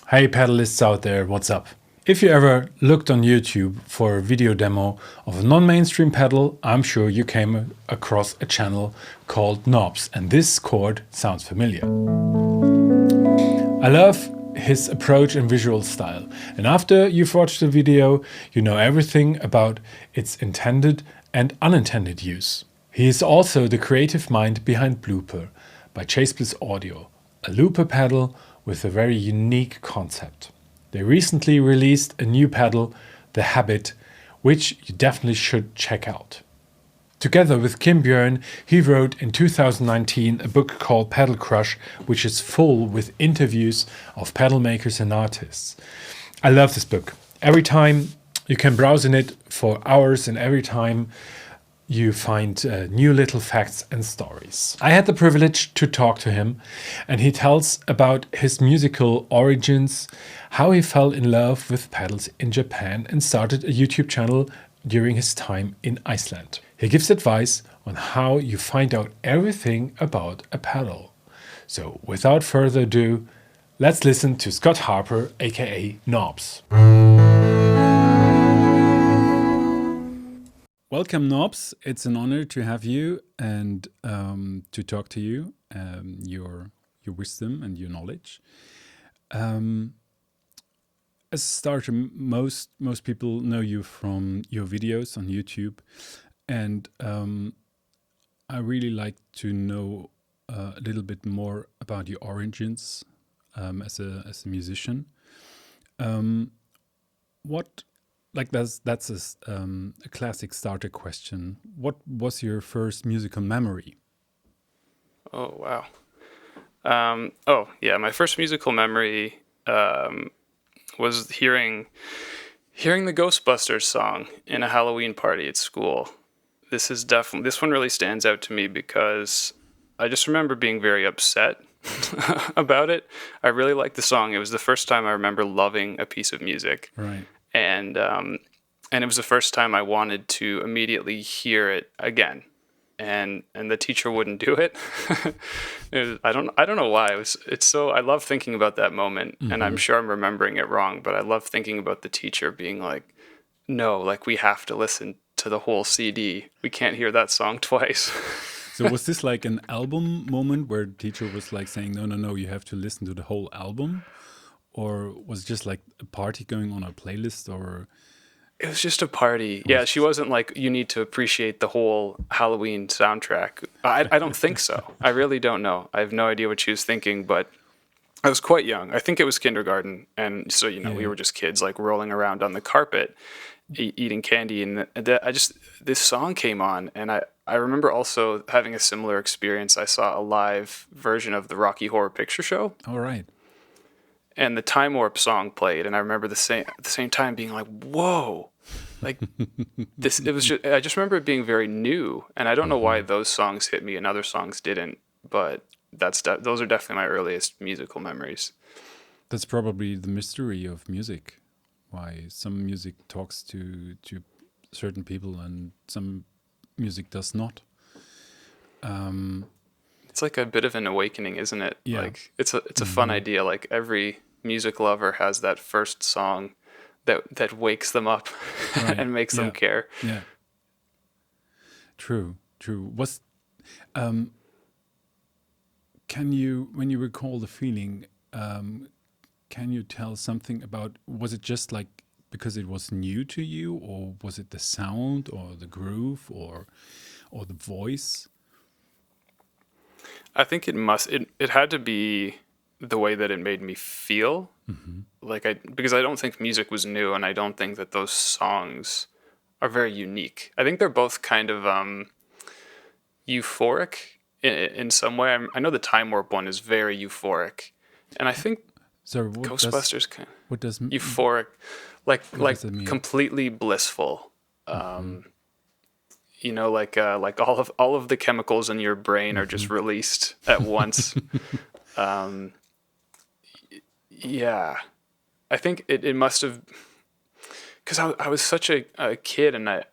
Hey pedalists out there, what's up? If you ever looked on YouTube for a video demo of a non-mainstream pedal, I'm sure you came across a channel called Knobs, and this chord sounds familiar. I love his approach and visual style, and after you've watched the video, you know everything about its intended and unintended use. He is also the creative mind behind Blooper by G.A.S Audio, a looper pedal with a very unique concept. They recently released a new pedal, the Habit, which you definitely should check out. Together with Kim Björn, he wrote in 2019 a book called Pedal Crush, which is full with interviews of pedal makers and artists. I love this book. Every time you can browse in it for hours, and every time you find new little facts and stories. I had the privilege to talk to him, and he tells about his musical origins, how he fell in love with pedals in Japan and started a YouTube channel during his time in Iceland. He gives advice on how you find out everything about a pedal. So without further ado, let's listen to Scott Harper, aka Knobs. Welcome, Knobs. It's an honor to have you and to talk to you, your wisdom and your knowledge. As a starter, most people know you from your videos on YouTube, and I really like to know a little bit more about your origins as a musician. That's a classic starter question. What was your first musical memory? Oh, wow. My first musical memory was hearing the Ghostbusters song in a Halloween party at school. This one really stands out to me because I just remember being very upset about it. I really liked the song. It was the first time I remember loving a piece of music. Right. And it was the first time I wanted to immediately hear it again, and the teacher wouldn't do it. I don't know why. I love thinking about that moment, and I'm sure I'm remembering it wrong, but I love thinking about the teacher being like, "No, like we have to listen to the whole CD. We can't hear that song twice." So was this like an album moment where the teacher was like saying, no, you have to listen to the whole album? Or was it just like a party going on a playlist, or? It was just a party. Yeah, she wasn't like, you need to appreciate the whole Halloween soundtrack. I don't think so. I really don't know. I have no idea what she was thinking, but I was quite young. I think it was kindergarten. And so, we were just kids like rolling around on the carpet, eating candy. And this song came on. And I remember also having a similar experience. I saw a live version of the Rocky Horror Picture Show. All right. And the Time Warp song played, and I remember at the same time being like, "Whoa!" Like this. It was just. I just remember it being very new, and I don't know why those songs hit me and other songs didn't. But those are definitely my earliest musical memories. That's probably the mystery of music. Why some music talks to certain people and some music does not. It's like a bit of an awakening, isn't it? Yeah. Like it's a fun idea. Like every music lover has that first song that wakes them up Right. and makes them care. Yeah. True. Was can you, when you recall the feeling, can you tell something about, was it just like because it was new to you, or was it the sound or the groove or the voice? I think it had to be the way that it made me feel. Because I don't think music was new, and I don't think that those songs are very unique. I think they're both kind of euphoric in some way. I know the Time Warp one is very euphoric, and I think Ghostbusters kind of what does euphoric, like does that mean? Completely blissful. Like all of the chemicals in your brain are just released at once. Yeah, I think it must have, because I was such a kid, and I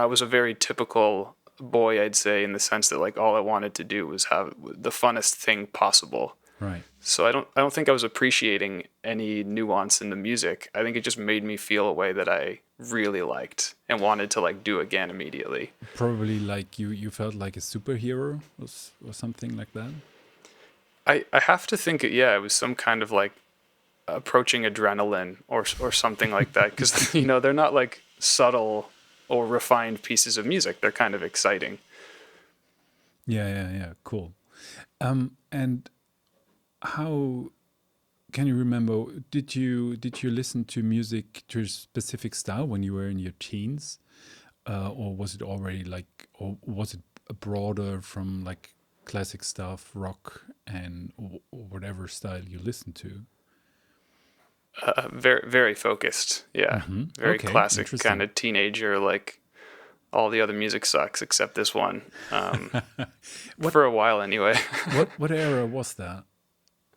was a very typical boy, I'd say, in the sense that like all I wanted to do was have the funnest thing possible. Right. So I don't think I was appreciating any nuance in the music. I think it just made me feel a way that I really liked and wanted to like do again immediately. Probably like you felt like a superhero or something like that. I have to think it was some kind of like approaching adrenaline or something like that, because they're not like subtle or refined pieces of music. They're kind of exciting. Yeah. Cool. And how can you remember? Did you listen to music to a specific style when you were in your teens, or was it already like, or was it broader from like classic stuff, rock, and or whatever style you listen to? Very very focused. Yeah, very Okay, classic kind interesting. of teenager. Like all the other music sucks except this one. What For a while anyway. what era was that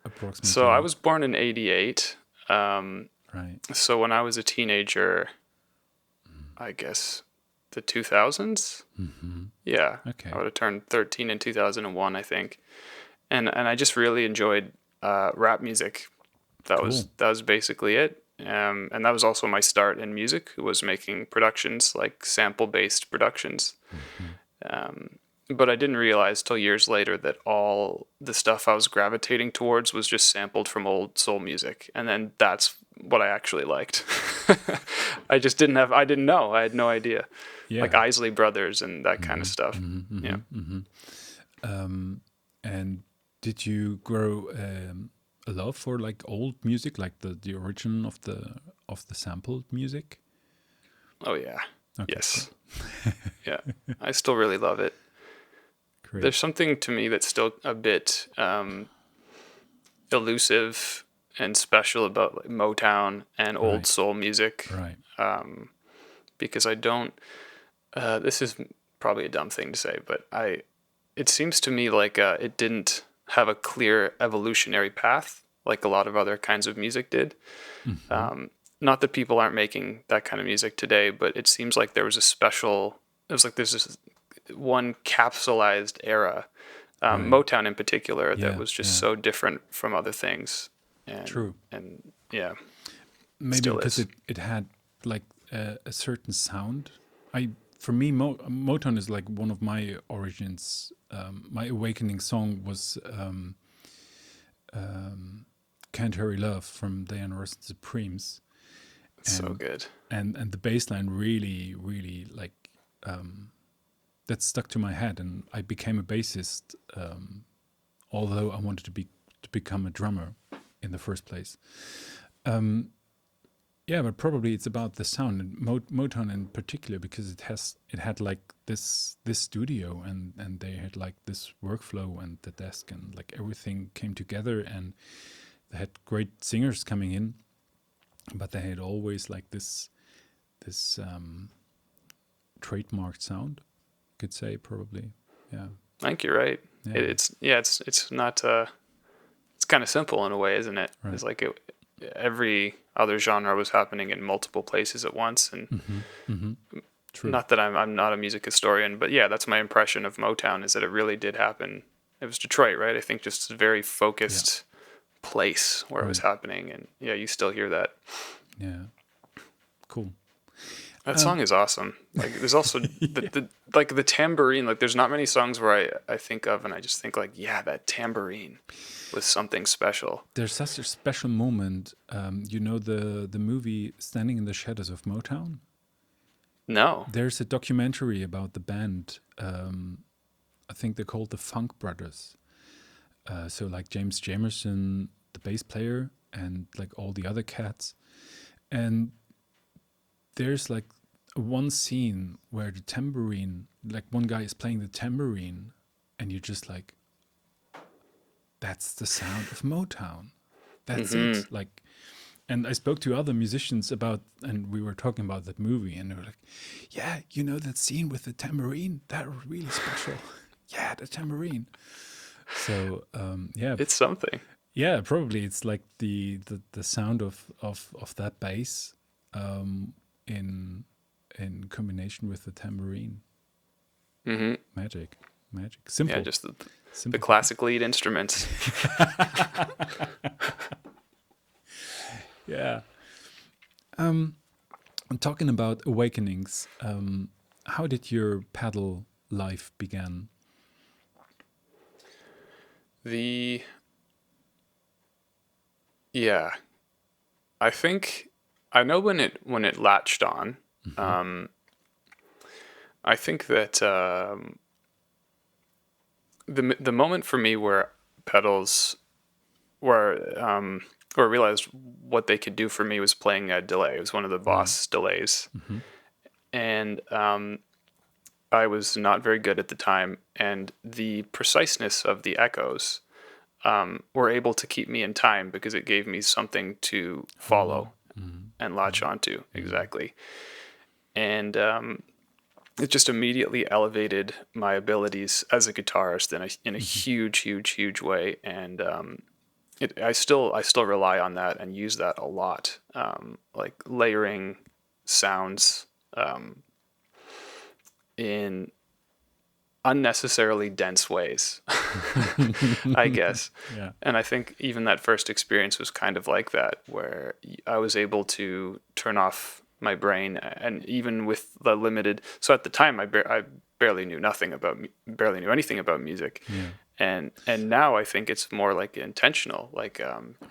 So I approximately? was born in '88. Right. So when I was a teenager, I guess the 2000s. Yeah, I Okay. would have turned 13 in 2001, I think. And I just really enjoyed rap music. Cool. That was basically it. And that was also my start in music. Was making productions like sample based productions. But I didn't realize till years later that all the stuff I was gravitating towards was just sampled from old soul music, and then that's what I actually liked. I didn't know. I had no idea. Like Yeah. Isley Brothers and that kind of stuff. Yeah. And did you grow a love for like old music, like the origin of the sampled music? Oh yeah. Okay, cool. Yes. Yeah. I still really love it. Great. There's something to me that's still a bit elusive and special about like Motown and old Right. soul music, Right. because I don't. This is probably a dumb thing to say, but it seems to me like it didn't have a clear evolutionary path like a lot of other kinds of music did. Not that people aren't making that kind of music today, but it seems like there was a special. It was like there's this one capsulized era, Right. Motown in particular, that Yeah. was just Yeah. so different from other things, True. and yeah, Maybe still because is. it had like a certain sound. I For me, Motown is like one of my origins. My awakening song was "Can't Hurry Love" from Diana Ross and Supremes, So and good. and the bass line really like that stuck to my head, and I became a bassist. Although I wanted to become a drummer in the first place. Yeah, but probably it's about the sound and Motown in particular, because it had like this studio, and they had like this workflow and the desk, and like everything came together, and they had great singers coming in, but they had always like this trademarked sound, could say, probably. Yeah. I think you're right. Yeah. It's not it's kind of simple in a way, isn't it? Right. It's like every other genre was happening in multiple places at once, and True. not that I'm not a music historian, but yeah, that's my impression of Motown, is that it really did happen. It was Detroit, right? I think just a very Yeah. focused place where it was Right. happening, and yeah, you still hear that. Yeah. Cool. That song is awesome. Like there's also Yeah. the like the tambourine. Like there's not many songs where I think of and I just think like, yeah, that tambourine was something special. There's such a special moment. You know the movie Standing in the Shadows of Motown? No. There's a documentary about the band. I think they're called the Funk Brothers. So like James Jamerson, the bass player, and like all the other cats. And there's like one scene where the tambourine, like one guy is playing the tambourine, and you're just like, that's the sound of Motown. That's it. Like, and I spoke to other musicians about, and we were talking about that movie, and they were like, yeah, you know that scene with the tambourine? That was really special. Yeah, the tambourine. So yeah, It's something. yeah, probably it's like the sound of that bass in combination with the tambourine. Magic, Yeah, simple. just The classic lead instruments. Yeah. I'm talking about awakenings. How did your pedal life begin? Yeah, I think I know when it latched on. I think that the moment for me where pedals where I realized what they could do for me was playing a delay. It was one of the Boss delays, and I was not very good at the time, and the preciseness of the echoes were able to keep me in time because it gave me something to follow and latch onto. Exactly. And it just immediately elevated my abilities as a guitarist in a huge way. And I still rely on that and use that a lot, like layering sounds in unnecessarily dense ways, I guess. Yeah. And I think even that first experience was kind of like that, where I was able to turn off my brain, and even with the limited. So at the time, I barely knew barely knew anything about music, and now I think it's more like intentional, like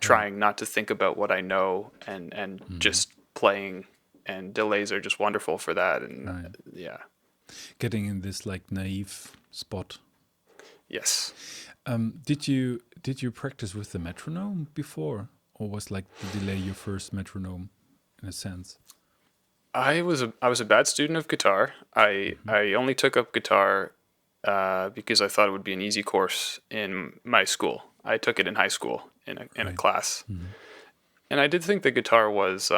trying not to think about what I know and just playing. And delays are just wonderful for that, and yeah. Getting in this like naive spot. Yes. Did you practice with the metronome before, or was like the delay your first metronome, in a sense? I was a bad student of guitar. I only took up guitar because I thought it would be an easy course in my school. I took it in high school in a class, and I did think the guitar was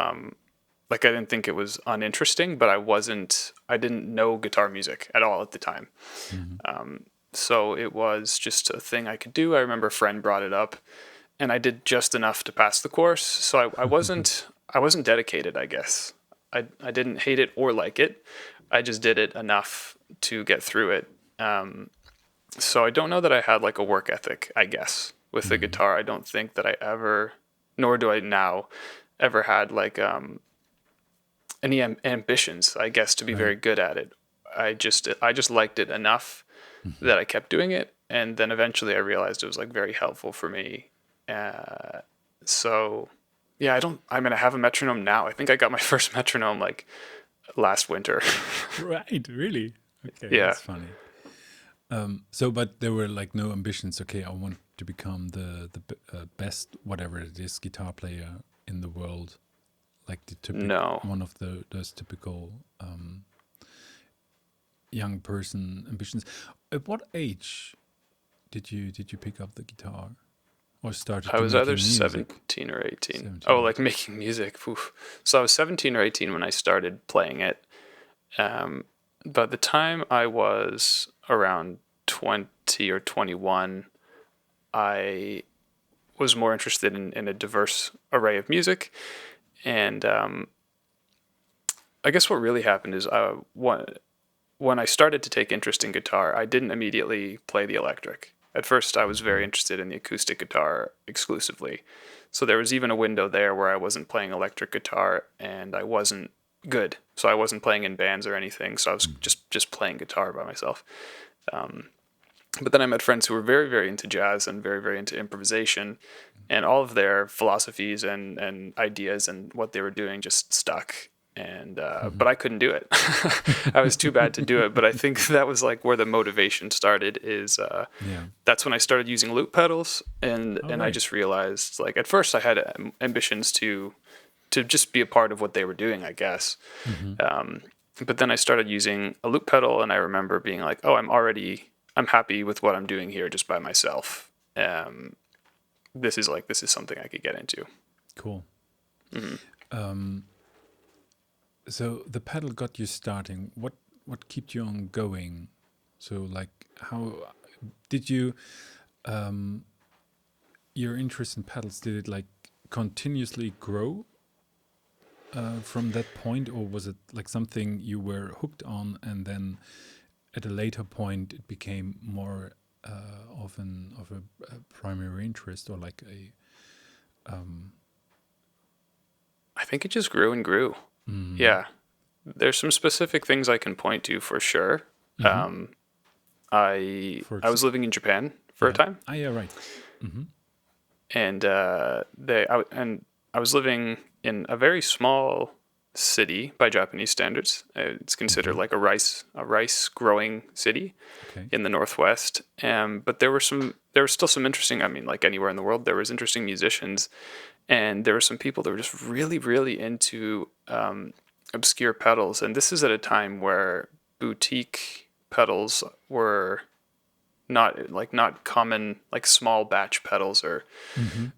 like I didn't think it was uninteresting, but I didn't know guitar music at all at the time. So it was just a thing I could do. I remember a friend brought it up, and I did just enough to pass the course. So I wasn't dedicated, I guess. I didn't hate it or like it. I just did it enough to get through it. So I don't know that I had like a work ethic, I guess, with the guitar. I don't think that I ever, nor do I now, ever had like any ambitions, I guess, to be very good at it. I just liked it enough that I kept doing it, and then eventually I realized it was like very helpful for me. So yeah, I mean, I have a metronome now. I think I got my first metronome like last winter. Right, really? Okay, Yeah. that's funny. So, but there were like no ambitions. Okay, I want to become the best, whatever it is, guitar player in the world, like the typical No. one of those typical young person ambitions. At what age did you pick up the guitar or started I to was either making music? 17 or 18. 17. Oh, like making music. Oof. So I was 17 or 18 when I started playing it. By the time I was around 20 or 21, I was more interested in a diverse array of music. And I guess what really happened is when I started to take interest in guitar, I didn't immediately play the electric. At first, I was very interested in the acoustic guitar exclusively. So there was even a window there where I wasn't playing electric guitar and I wasn't good. So I wasn't playing in bands or anything. So I was just playing guitar by myself. But then I met friends who were very into jazz and very into improvisation, and all of their philosophies and ideas and what they were doing just stuck. And but I couldn't do it. I was too bad to do it. But I think that was like where the motivation started. That's when I started using loop pedals, and I right. just realized, like, at first I had ambitions to just be a part of what they were doing, I guess. But then I started using a loop pedal, and I remember being like, oh, I'm happy with what I'm doing here just by myself. This is something I could get into. Cool. So the pedal got you starting. What kept you on going? So like, how did you your interest in pedals, did it like continuously grow from that point, or was it like something you were hooked on and then at a later point it became more of a primary interest, or like a I think it just grew and grew. Yeah. There's some specific things I can point to for sure. Um, I was living in Japan for a time, yeah, right. and I was living in a very small city by Japanese standards. It's considered like a rice growing city Okay. in the northwest. But there were still some interesting. I mean, like anywhere in the world, there was interesting musicians, and there were some people that were just really, really into obscure pedals. And this is at a time where boutique pedals were not common, like small batch pedals, or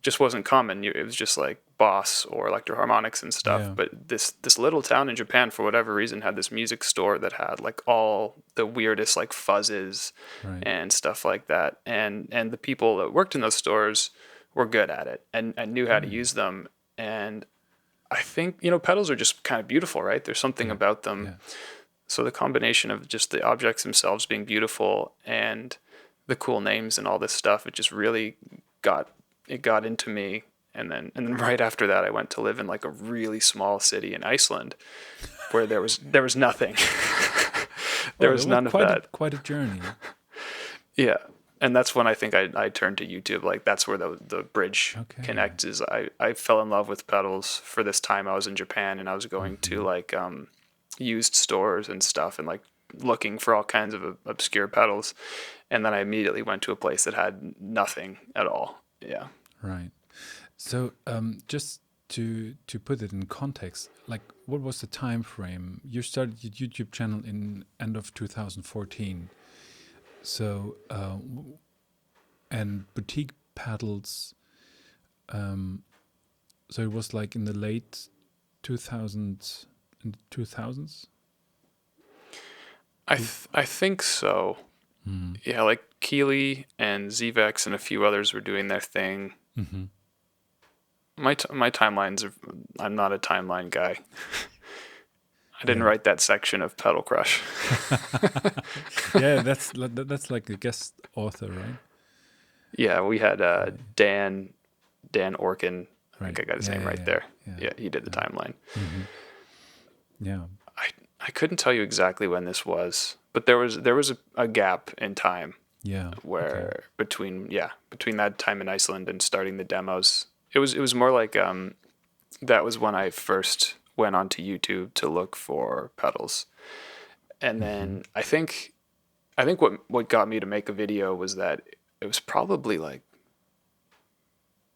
just wasn't common. It was just like Boss or Electro Harmonics and stuff. Yeah. But this little town in Japan, for whatever reason, had this music store that had like all the weirdest like fuzzes Right. and stuff like that. And the people that worked in those stores were good at it and knew how to use them. And I think, pedals are just kind of beautiful, right? There's something about them. Yeah. So the combination of just the objects themselves being beautiful and the cool names and all this stuff, it just really got into me. And then right after that, I went to live in like a really small city in Iceland, where there was nothing. There was none of that. Quite a journey. Yeah. And that's when I think I turned to YouTube. Like that's where the bridge connects. Is I fell in love with pedals for this time I was in Japan, and I was going to like used stores and stuff, and like looking for all kinds of obscure pedals. And then I immediately went to a place that had nothing at all. Yeah. Right. So just to put it in context, like what was the time frame? You started your YouTube channel in end of 2014. So and boutique pedals. So it was like in the late 2000s. In the 2000s. I think so. Yeah, like Keeley and Zvex and a few others were doing their thing. My timelines are. I'm not a timeline guy. I didn't write that section of Pedal Crush. Yeah, that's like a guest author, right? Yeah, we had Dan Orkin. I think I got his name right there. Yeah. Yeah, he did the timeline. Yeah. I couldn't tell you exactly when this was, but there was a gap in time. Yeah. Where between that time in Iceland and starting the demos, it was more like that was when I first went onto YouTube to look for pedals. And then I think what got me to make a video was that it was probably like,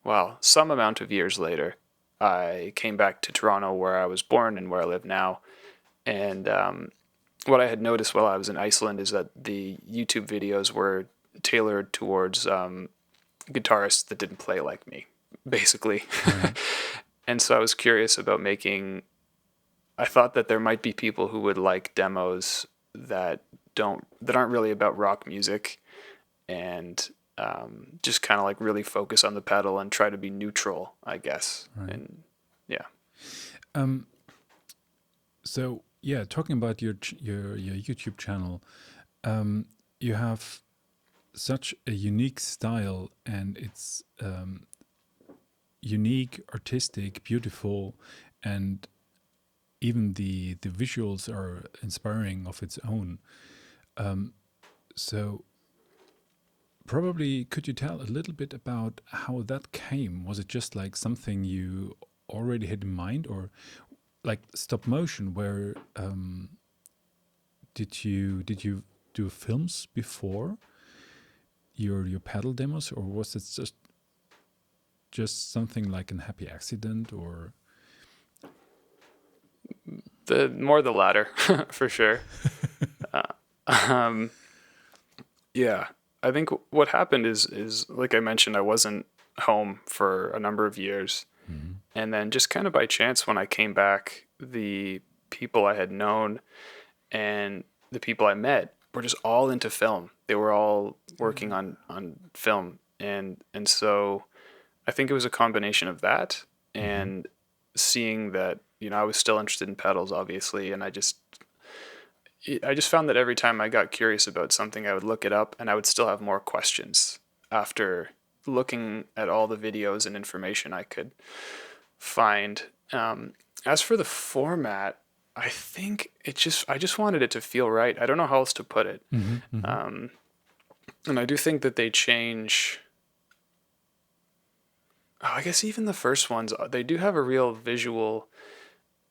well, some amount of years later, I came back to Toronto, where I was born and where I live now. And what I had noticed while I was in Iceland is that the YouTube videos were tailored towards guitarists that didn't play like me, basically. And so I was curious about I thought that there might be people who would like demos that aren't really about rock music, and just kind of like really focus on the pedal and try to be neutral, I guess. Right. And yeah. So yeah, talking about your YouTube channel, you have such a unique style, and it's unique, artistic, beautiful, and even the visuals are inspiring of its own. So probably could you tell a little bit about how that came? Was it just like something you already had in mind, or like stop motion? Where did you do films before your pedal demos, or was it just something like a happy accident? Or The latter, for sure. Yeah, I think what happened is like I mentioned, I wasn't home for a number of years, and then just kind of by chance when I came back, the people I had known and the people I met were just all into film. They were all working on film, and so I think it was a combination of that and seeing that I was still interested in pedals, obviously, and I just I just found that every time I got curious about something, I would look it up and I would still have more questions after looking at all the videos and information I could find. As for the format, I think I just wanted it to feel right. I don't know how else to put it. And I do think that they change. Oh, I guess even the first ones, they do have a real visual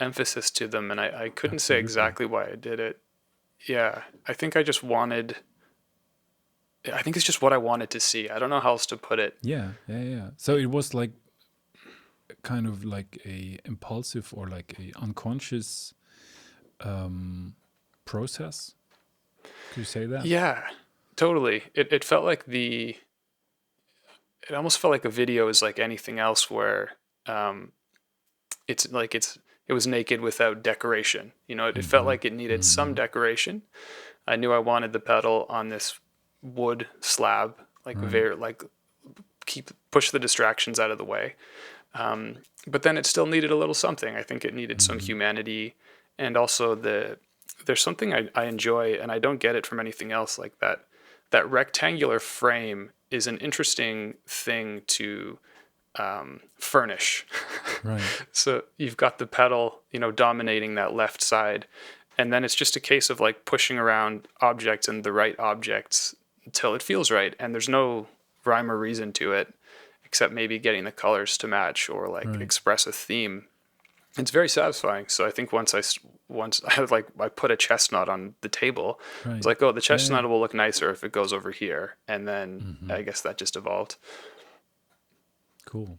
emphasis to them, and I couldn't say exactly why I did it. Yeah, I think I just wanted. I think it's just what I wanted to see. I don't know how else to put it. Yeah. So it was like kind of like a impulsive or like a unconscious process. Could you say that? Yeah, totally. It felt like it almost felt like a video is like anything else where it's like it was naked without decoration. You know, it felt like it needed some decoration. I knew I wanted the pedal on this wood slab, like very like push the distractions out of the way. But then it still needed a little something. I think it needed some humanity, and also there's something I enjoy, and I don't get it from anything else like that. That rectangular frame is an interesting thing to furnish. Right. So you've got the pedal, dominating that left side, and then it's just a case of like pushing around objects and the right objects until it feels right, and there's no rhyme or reason to it except maybe getting the colors to match or like express a theme. It's very satisfying. So I think once I put a chestnut on the table, it's like, oh, the chestnut will look nicer if it goes over here, and then I guess that just evolved. Cool.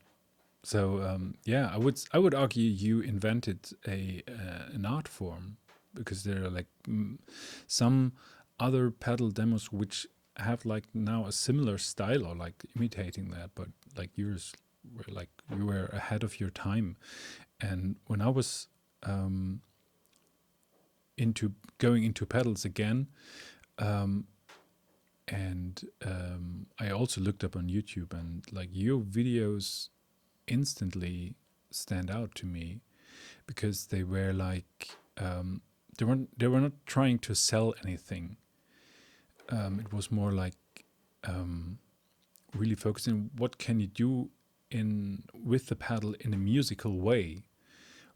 So I would argue you invented an art form, because there are like some other pedal demos which have like now a similar style or like imitating that, but like yours were like you were ahead of your time. And when I was into going into pedals again, I also looked up on YouTube, and like your videos instantly stand out to me because they were like they were not trying to sell anything. It was more like really focusing what can you do with the pedal in a musical way,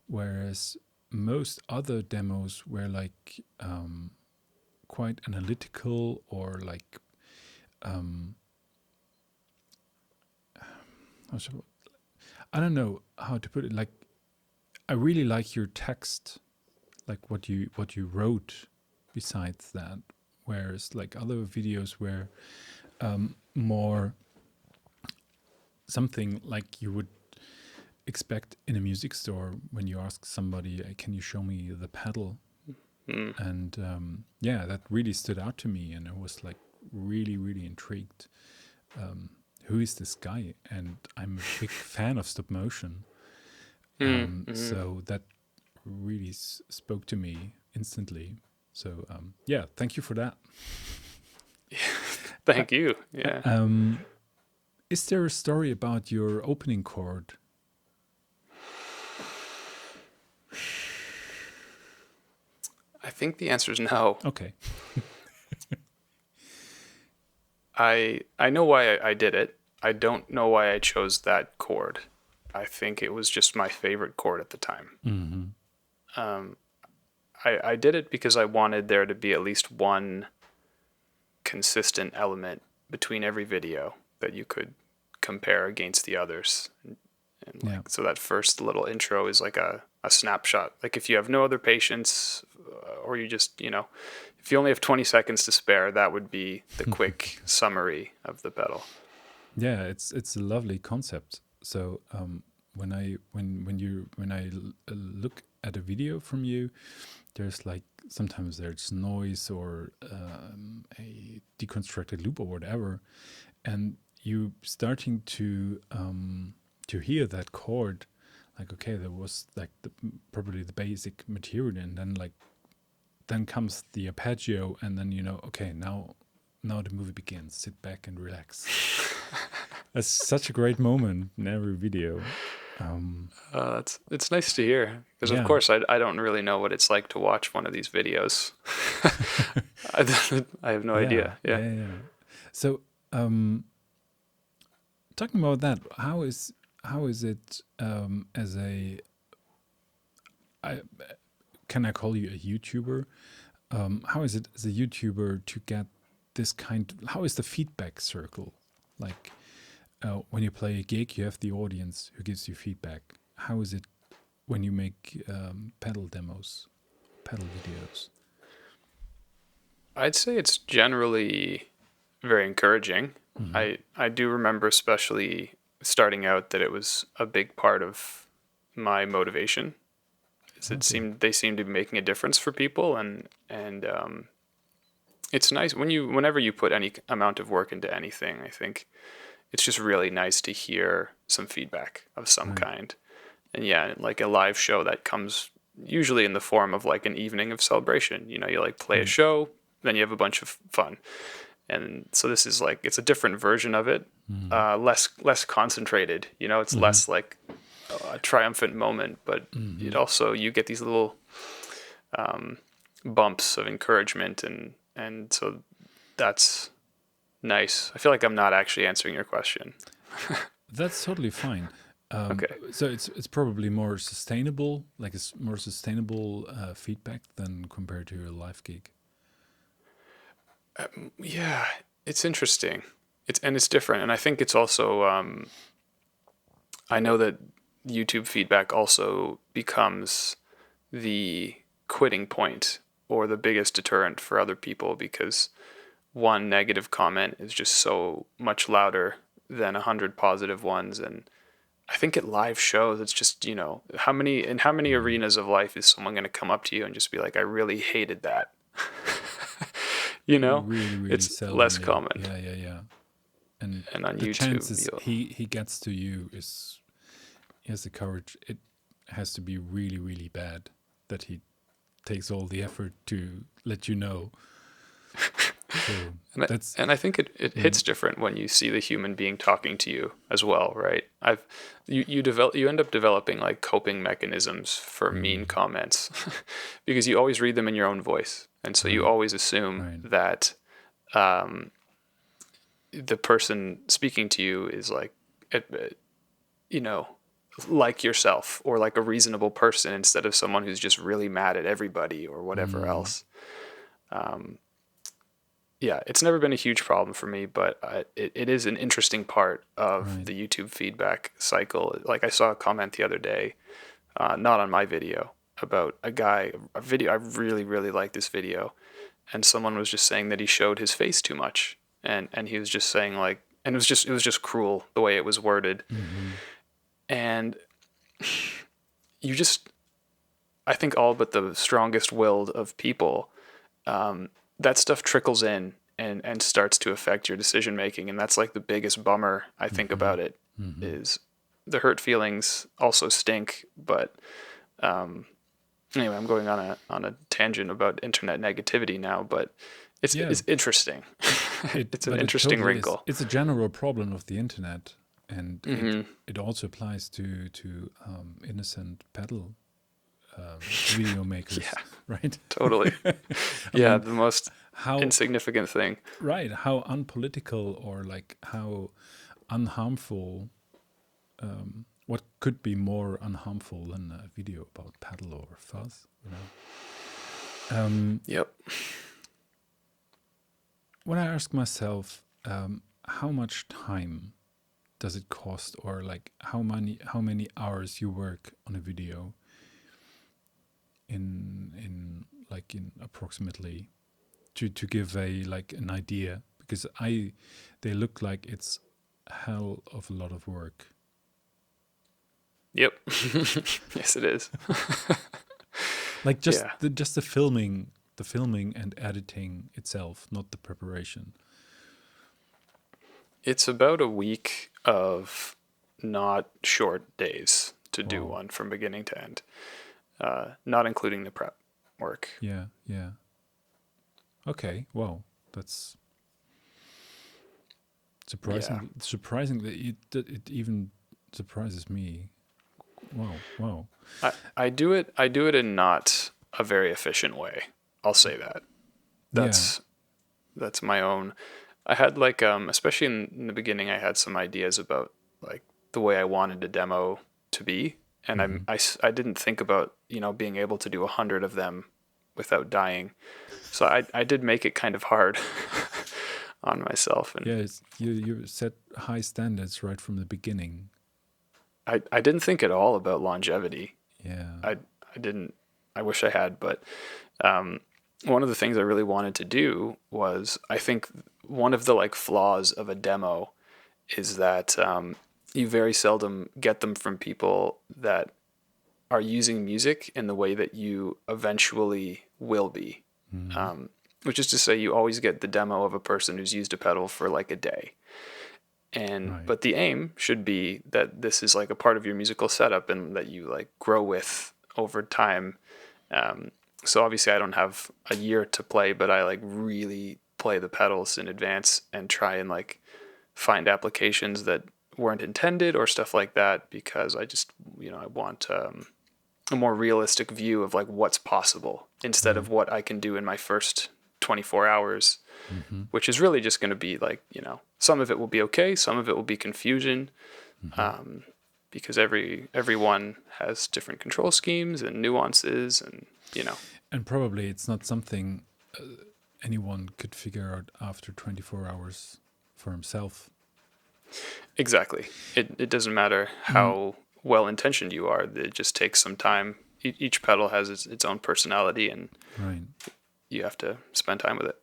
whereas most other demos were like quite analytical or like I don't know how to put it. Like I really like your text, like what you wrote besides that, whereas like other videos were more something like you would expect in a music store when you ask somebody, can you show me the pedal? And that really stood out to me, and I was like really intrigued. Who is this guy? And I'm a big fan of stop motion. So that really spoke to me instantly. So thank you for that. Thank you. Yeah. Is there a story about your opening chord? I think the answer is no. Okay. I know why I did it. I don't know why I chose that chord. I think it was just my favorite chord at the time. I did it because I wanted there to be at least one consistent element between every video that you could compare against the others. And so that first little intro is like a snapshot. Like if you have no other patience, or you just, if you only have 20 seconds to spare, that would be the quick summary of the pedal. Yeah, it's a lovely concept. So when I look at a video from you, there's like sometimes there's noise or a deconstructed loop or whatever, and you starting to hear that chord, like okay, there was like probably the basic material, and then comes the arpeggio, and then okay, now the movie begins. Sit back and relax. That's such a great moment in every video. It's nice to hear, because of Yeah. course I don't really know what it's like to watch one of these videos. I have no Yeah, idea. Yeah. yeah, yeah. So, talking about that, how is it as a I can I call you a YouTuber? How is it as a YouTuber to get this kind? How is the feedback circle? Like when you play a gig, you have the audience who gives you feedback. How is it when you make pedal demos, pedal videos? I'd say it's generally very encouraging. Hmm. I do remember, especially starting out, that it was a big part of my motivation. Is it Okay. seemed they seemed to be making a difference for people, and it's nice whenever you put any amount of work into anything. I think it's just really nice to hear some feedback of some Right. kind. And yeah, like a live show that comes usually in the form of like an evening of celebration. You like play a Right. show, then you have a bunch of fun. And so this is like it's a different version of it, Hmm. less concentrated. It's Hmm. less like a triumphant moment, but it Hmm. also you get these little bumps of encouragement, and so that's nice. I feel like I'm not actually answering your question. That's totally fine. Okay. So it's probably more sustainable, like it's more sustainable feedback than compared to a live gig. Yeah, it's interesting. It's different, and I think it's also I know that YouTube feedback also becomes the quitting point or the biggest deterrent for other people, because one negative comment is just so much louder than 100 positive ones. And I think at live shows, it's just, how many Mm. arenas of life is someone going to come up to you and just be like, I really hated that? Really, really It's less seldomly. common. Yeah, yeah, yeah. And And on the YouTube, chances he gets to you is he has the courage. It has to be really, really bad that he takes all the effort to let you know. So and I, that's and I think it mm, hits different when you see the human being talking to you as well, right? You end up developing like coping mechanisms for mean mm, comments because you always read them in your own voice, and so you right, always assume right. that the person speaking to you is like, uh, you know, like yourself or like a reasonable person instead of someone who's just really mad at everybody or whatever Mm, else. Yeah, it's never been a huge problem for me, but it is an interesting part of right. the YouTube feedback cycle. Like I saw a comment the other day, not on my video, about a video. I really, really like this video. And someone was just saying that he showed his face too much. And he was just saying like, and it was just cruel the way it was worded. Mm-hmm. And you just, I think all but the strongest willed of people, that stuff trickles in and starts to affect your decision making, and that's like the biggest bummer I think Mm-hmm. about it Mm-hmm. is the hurt feelings also stink. But anyway, I'm going on a tangent about internet negativity now, but it's Yeah, it's interesting. It's an but it interesting totally is. wrinkle. It's a general problem of the internet, and Hmm. it also applies to innocent pedal video makers, Yeah, right? totally. I Yeah, mean, the most how insignificant thing. right, how unpolitical or like how unharmful. What could be more unharmful than a video about pedal or fuzz? You know. Yep. When I ask myself, how much time does it cost, or like how many hours you work on a video in like in approximately to give a like an idea, because they look like it's a hell of a lot of work. Yep. Yes, it is. Like just Yeah. the filming and editing itself, not the preparation. It's about a week of not short days to do Wow. one from beginning to end, not including the prep work. Yeah, yeah. Okay. Wow. That's Yeah. surprising. Surprising that it even surprises me Wow. I do it in not a very efficient way. I'll say that. Yeah. That's my own. I had like especially in the beginning I had some ideas about like the way I wanted a demo to be, and I didn't think about, being able to do 100 of them without dying. So I did make it kind of hard on myself, and Yeah, you set high standards right from the beginning. I didn't think at all about longevity. Yeah. I didn't. I wish I had, but one of the things I really wanted to do was, I think one of the like flaws of a demo is that you very seldom get them from people that are using music in the way that you eventually will be. Which is to say, you always get the demo of a person who's used a pedal for like a day. Right. But the aim should be that this is like a part of your musical setup and that you like grow with over time. So obviously I don't have a year to play, but I like really play the pedals in advance and try and like find applications that weren't intended or stuff like that, because I just, I want a more realistic view of like what's possible instead of what I can do in my first 24 hours, which is really just going to be like, some of it will be okay, some of it will be confusion, because everyone has different control schemes and nuances, and And probably it's not something anyone could figure out after 24 hours for himself. exactly. It doesn't matter how well intentioned you are. It just takes some time. Each pedal has its own personality, and Right. you have to spend time with it.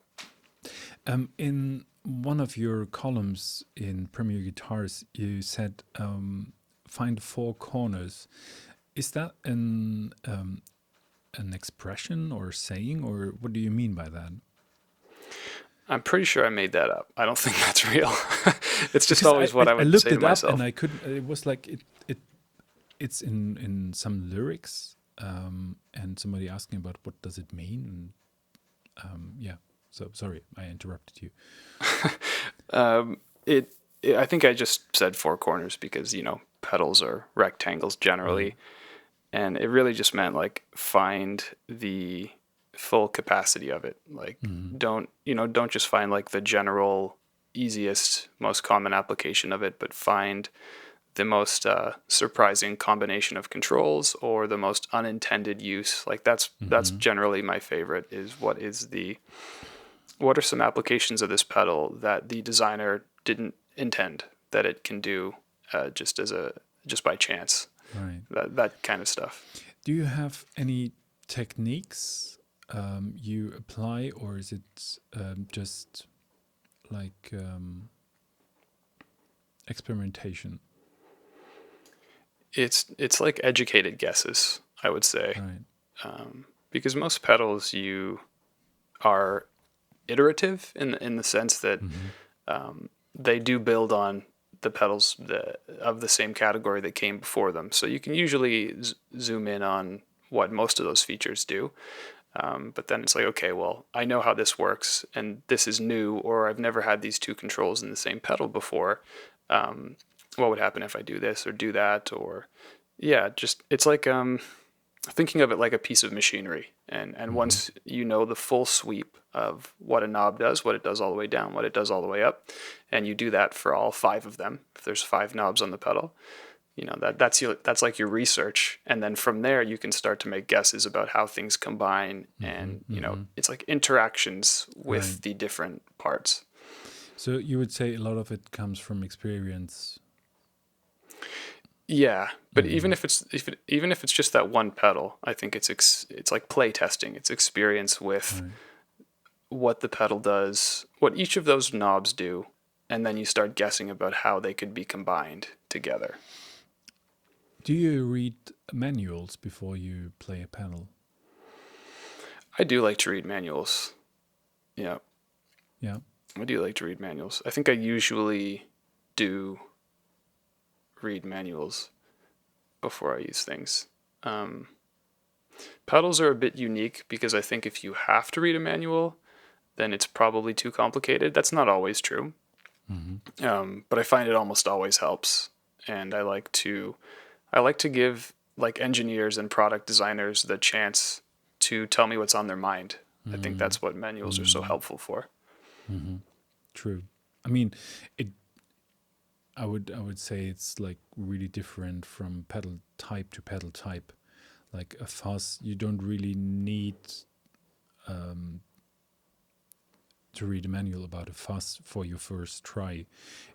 In one of your columns in Premier Guitars, you said find four corners. Is that an expression or saying, or what do you mean by that? I'm pretty sure I made that up. I don't think that's real. It's just Because always what I I would looked say to it up myself. and I couldn't. It was like it's in some lyrics, and somebody asking about what does it mean. And, yeah. So sorry, I interrupted you. It I think I just said four corners because, pedals are rectangles generally, and it really just meant like find the full capacity of it. Like don't just find like the general easiest, most common application of it, but find the most surprising combination of controls or the most unintended use. Like that's generally my favorite, is what are some applications of this pedal that the designer didn't intend that it can do, just by chance. Right. That kind of stuff. Do you have any techniques you apply, or is it just like experimentation? It's like educated guesses, I would say, Right. because most pedals you are iterative in the sense that they do build on the pedals of the same category that came before them. So you can usually zoom in on what most of those features do. But then it's like, okay, well, I know how this works, and this is new, or I've never had these two controls in the same pedal before. What would happen if I do this or do that? Or, yeah, just it's like thinking of it like a piece of machinery. And once you know the full sweep of what a knob does, what it does all the way down, what it does all the way up, and you do that for all five of them, if there's five knobs on the pedal, that's like your research. And then from there you can start to make guesses about how things combine, and it's like interactions with Right. the different parts. So you would say a lot of it comes from experience. Yeah, but even if it's just that one pedal, I think it's like play testing. It's experience with Right. what the pedal does, what each of those knobs do, and then you start guessing about how they could be combined together. Do you read manuals before you play a pedal? I do like to read manuals. Yeah, Yeah. I do like to read manuals. I think I usually do read manuals before I use things. Pedals are a bit unique because I think if you have to read a manual, then it's probably too complicated. That's not always true, but I find it almost always helps. And I like to give like engineers and product designers the chance to tell me what's on their mind. I think that's what manuals are so helpful for. True. I mean, it. I would say it's like really different from pedal type to pedal type. Like a fuzz, you don't really need to read a manual about a fuzz for your first try,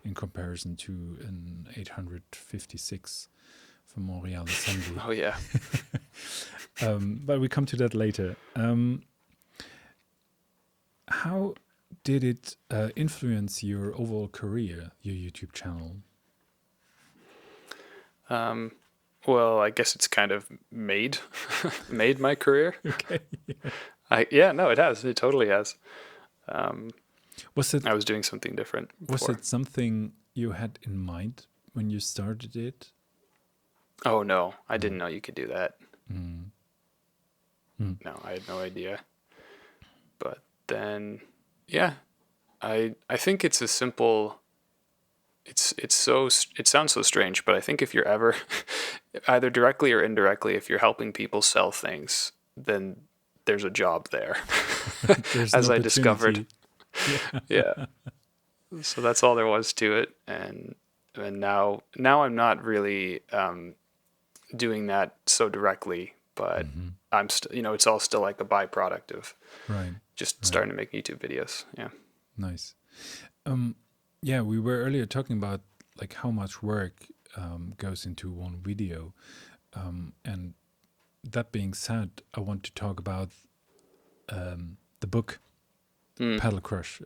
in comparison to an 856 from Montreal assembly. Oh yeah. But we come to that later. How did it influence your overall career, your YouTube channel? Well, I guess it's kind of made my career. Okay. No, it has. It totally has. Was it I was doing something different before. was it something you had in mind when you started it? Oh no, I didn't know you could do that. No, I had no idea. But then, yeah, I think it's a simple. It sounds so strange, but I think if you're ever, either directly or indirectly, if you're helping people sell things, then there's a job there. There's As an I discovered. opportunity. Yeah. So that's all there was to it, and now I'm not really doing that so directly, but I'm it's all still like a byproduct of Right. just starting to make YouTube videos. Yeah. Nice. Yeah, we were earlier talking about like how much work goes into one video, and that being said, I want to talk about the book Pedal Crush.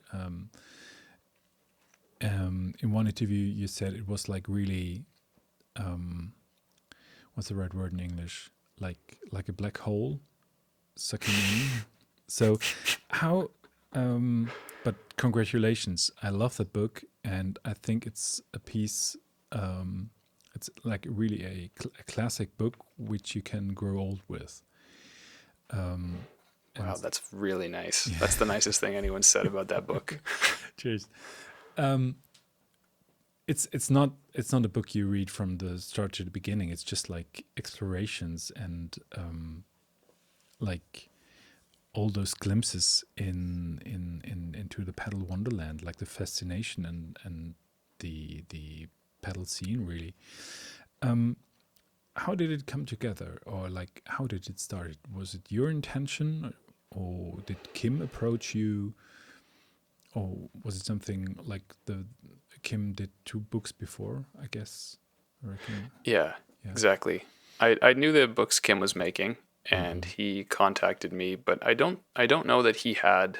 In one interview, you said it was like really, what's the right word in English? Like a black hole sucking in. So, how? But congratulations! I love that book, and I think it's a piece. It's like really a classic book which you can grow old with. Wow, that's really nice. That's the nicest thing anyone said about that book. Cheers. It's not a book you read from the start to the beginning. It's just like explorations and like all those glimpses into the pedal wonderland, like the fascination and the pedal scene really. How did it come together, or like how did it start? Was it your intention, or did Kim approach you, or was it something like the Kim did 2 books before, I guess? I reckon. Yeah, exactly. I knew the books Kim was making, and he contacted me, but I don't know that he had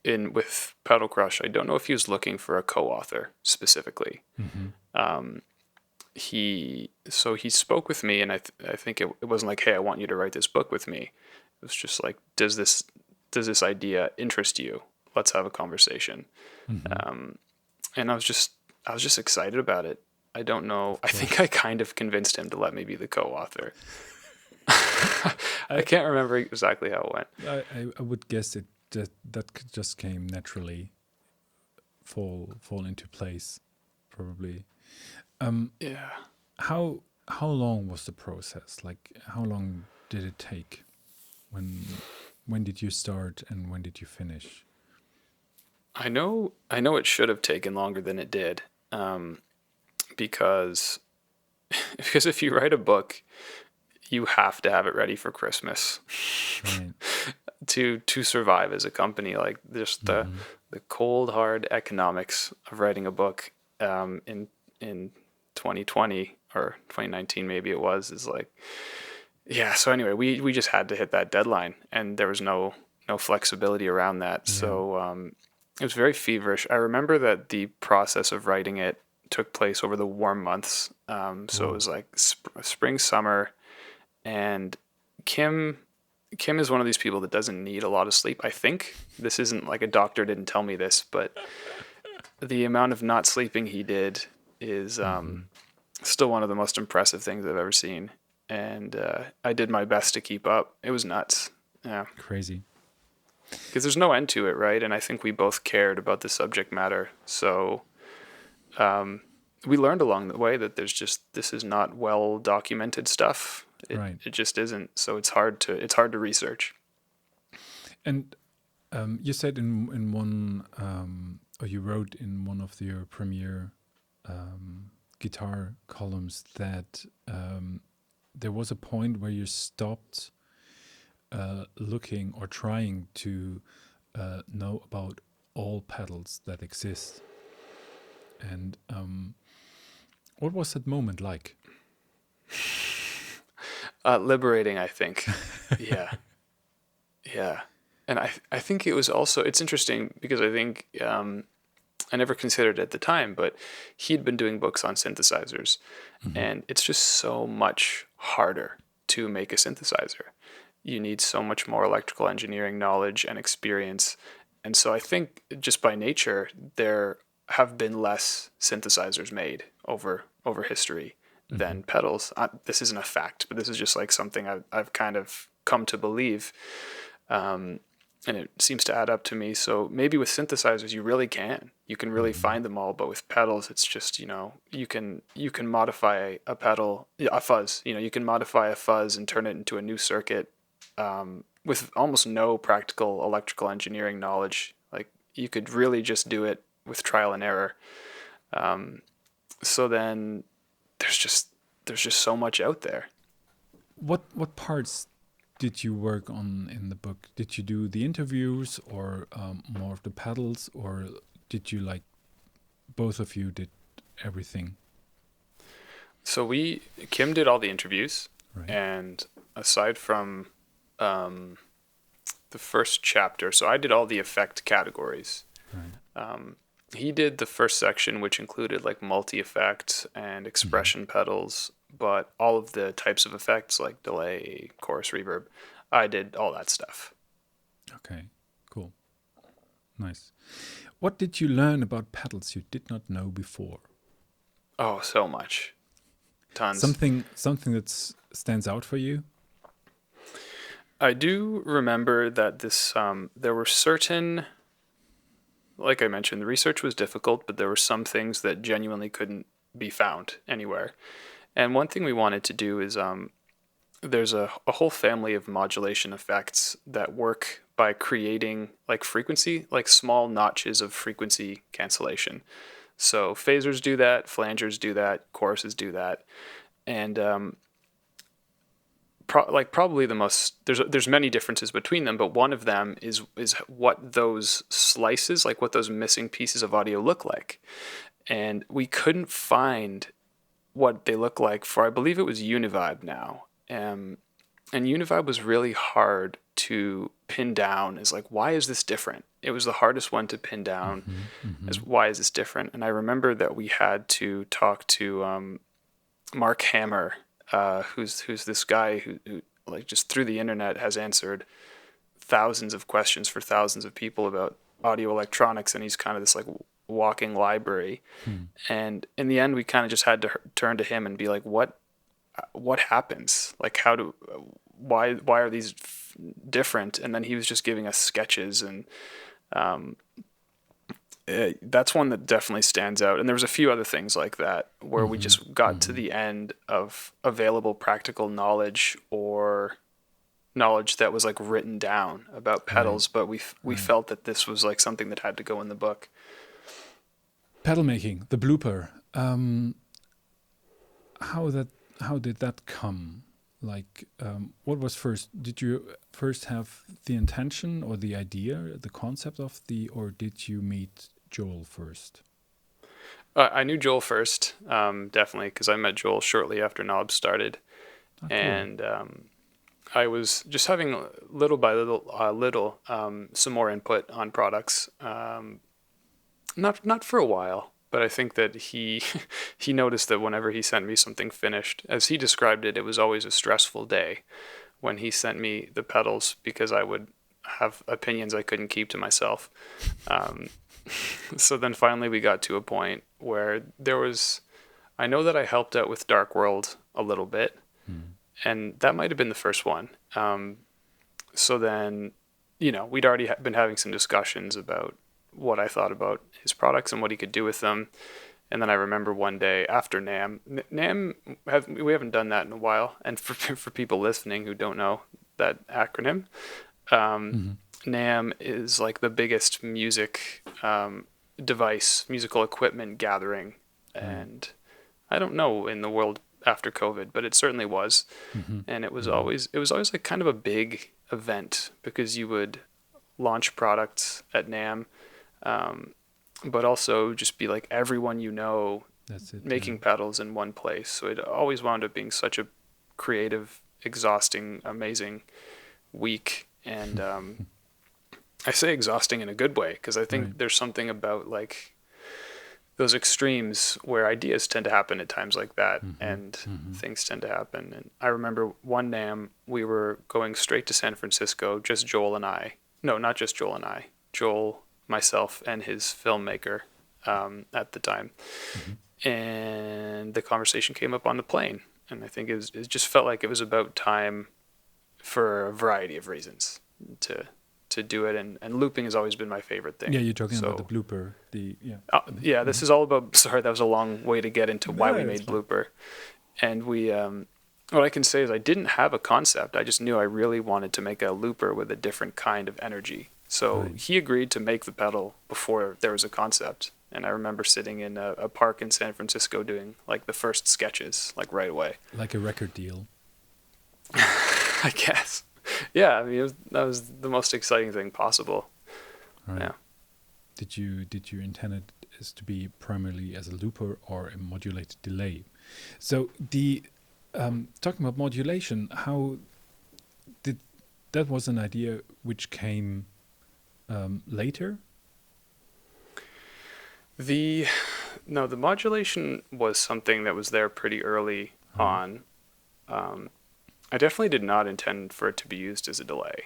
with Pedal Crush. I don't know if he was looking for a co-author specifically. He spoke with me, and I think it wasn't like, hey, I want you to write this book with me. It was just like, does this idea interest you? Let's have a conversation. And I was just excited about it. I don't know. I think I kind of convinced him to let me be the co-author. I can't remember exactly how it went. I would guess that just came naturally, fall into place, probably. Yeah. How long was the process? Like, how long did it take? When did you start and when did you finish? I know it should have taken longer than it did, because if you write a book, you have to have it ready for Christmas. Right. to survive as a company. Like just the cold hard economics of writing a book in 2020 or 2019 maybe it was, is like, yeah. So anyway, we just had to hit that deadline, and there was no flexibility around that. Yeah. So it was very feverish. I remember that the process of writing it took place over the warm months. So it was like spring, summer, and Kim is one of these people that doesn't need a lot of sleep. I think this isn't like, a doctor didn't tell me this, but the amount of not sleeping he did is still one of the most impressive things I've ever seen. And I did my best to keep up. It was nuts. Yeah. Crazy. Because there's no end to it, right? And I think we both cared about the subject matter. So we learned along the way that this is not well documented stuff. Right. It just isn't. So it's hard to research. And you said in one, or you wrote in one of your premiere guitar columns that there was a point where you stopped looking or trying to know about all pedals that exist. And what was that moment like? Liberating, I think. Yeah. Yeah. And I think it was also, it's interesting because I think I never considered it at the time, but he'd been doing books on synthesizers, and it's just so much harder to make a synthesizer. You need so much more electrical engineering knowledge and experience. And so I think just by nature, there have been less synthesizers made over history than pedals. This isn't a fact, but this is just like something I've kind of come to believe. And it seems to add up to me. So maybe with synthesizers, you can really find them all. But with pedals, it's just, you can modify a pedal, a fuzz, you can modify a fuzz and turn it into a new circuit with almost no practical electrical engineering knowledge. Like you could really just do it with trial and error. So then there's just so much out there. What parts did you work on in the book? Did you do the interviews or more of the pedals, or did you both of you did everything? So Kim did all the interviews, right. And aside from the first chapter, so I did all the effect categories. Right. He did the first section, which included like multi-effects and expression pedals, but all of the types of effects like delay, chorus, reverb, I did all that stuff. Okay, cool. Nice. What did you learn about pedals you did not know before? Oh, so much. Tons. Something that stands out for you? I do remember that there were certain, like I mentioned, the research was difficult, but there were some things that genuinely couldn't be found anywhere. And one thing we wanted to do is there's a whole family of modulation effects that work by creating like frequency, like small notches of frequency cancellation. So phasers do that, flangers do that, choruses do that. And probably the most, there's many differences between them, but one of them is what those slices, like what those missing pieces of audio look like. And we couldn't find what they look like for, I believe it was Univibe now. And Univibe was really hard to pin down as like, why is this different? It was the hardest one to pin down as why is this different? And I remember that we had to talk to Mark Hammer, who's this guy who like just through the internet has answered thousands of questions for thousands of people about audio electronics, and he's kind of this like walking library. And in the end, we kind of just had to turn to him and be like, what happens? Like, why are these different? And then he was just giving us sketches, and that's one that definitely stands out. And there was a few other things like that where we just got to the end of available practical knowledge or knowledge that was like written down about pedals, but we felt that this was like something that had to go in the book. Pedal making, the blooper. How did that come? Like, what was first? Did you first have the intention or the idea, the concept of or did you meet Joel first? I knew Joel first, definitely, because I met Joel shortly after Knobs started. Oh, cool. And I was just having little by little some more input on products. Not for a while, but I think that he noticed that whenever he sent me something finished, as he described it, it was always a stressful day when he sent me the pedals because I would have opinions I couldn't keep to myself. So then finally we got to a point where I know that I helped out with Dark World a little bit, and that might have been the first one. So then, we'd already been having some discussions about what I thought about his products and what he could do with them. And then I remember one day after NAMM, we haven't done that in a while. And for people listening who don't know that acronym, NAMM is like the biggest music musical equipment gathering. And I don't know in the world after COVID, but it certainly was. And it was always like kind of a big event because you would launch products at NAMM, but also just be like everyone That's it. making pedals in one place. So it always wound up being such a creative, exhausting, amazing week. And I say exhausting in a good way because I think there's something about like those extremes where ideas tend to happen at times like that, and things tend to happen. And I remember one NAMM, we were going straight to San Francisco, just Joel and I. No, not just Joel and I. Joel, myself, and his filmmaker at the time. And the conversation came up on the plane. And I think it just felt like it was about time for a variety of reasons to do it. And looping has always been my favorite thing. Yeah, you're talking about the blooper. This is all about, sorry, that was a long way to get into why we made blooper. And we, what I can say is I didn't have a concept. I just knew I really wanted to make a looper with a different kind of energy. So he agreed to make the pedal before there was a concept. And I remember sitting in a park in San Francisco doing like the first sketches, like right away. Like a record deal. I guess. Yeah, I mean, that was the most exciting thing possible. Right. Yeah. Did you intend it as to be primarily as a looper or a modulated delay? So the talking about modulation, how did that was an idea which came later? The modulation was something that was there pretty early on. I definitely did not intend for it to be used as a delay.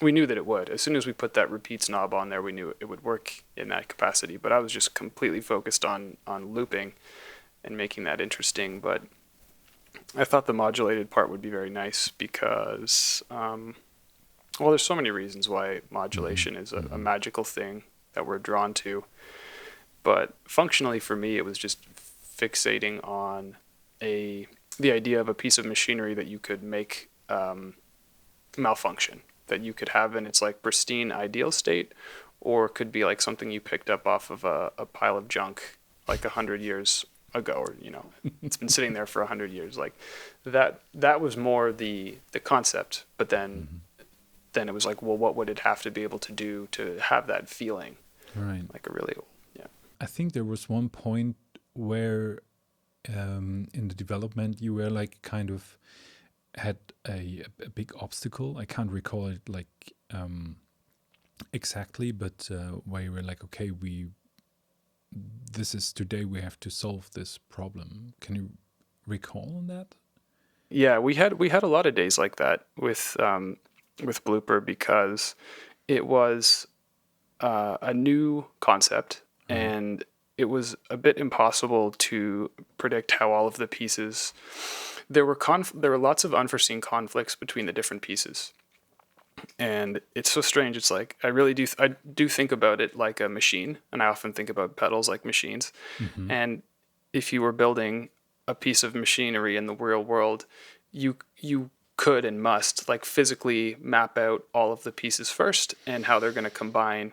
We knew that it would. As soon as we put that repeats knob on there, we knew it would work in that capacity. But I was just completely focused on looping and making that interesting. But I thought the modulated part would be very nice because, there's so many reasons why modulation is a magical thing that we're drawn to. But functionally for me, it was just fixating on the idea of a piece of machinery that you could make malfunction, that you could have in its like pristine ideal state, or it could be like something you picked up off of a pile of junk like 100 years ago, or it's been sitting there for 100 years. Like that was more the concept, but then it was like, well, what would it have to be able to do to have that feeling? Right. Like a really, I think there was one point where in the development you were like kind of had a big obstacle. I can't recall it like exactly, but where you were like, okay, this is today we have to solve this problem. Can you recall on that? Yeah, we had a lot of days like that with Blooper because it was a new concept and it was a bit impossible to predict how all of the pieces. There were lots of unforeseen conflicts between the different pieces, and it's so strange. It's like I do think about it like a machine, and I often think about pedals like machines. And if you were building a piece of machinery in the real world, you could and must like physically map out all of the pieces first and how they're going to combine.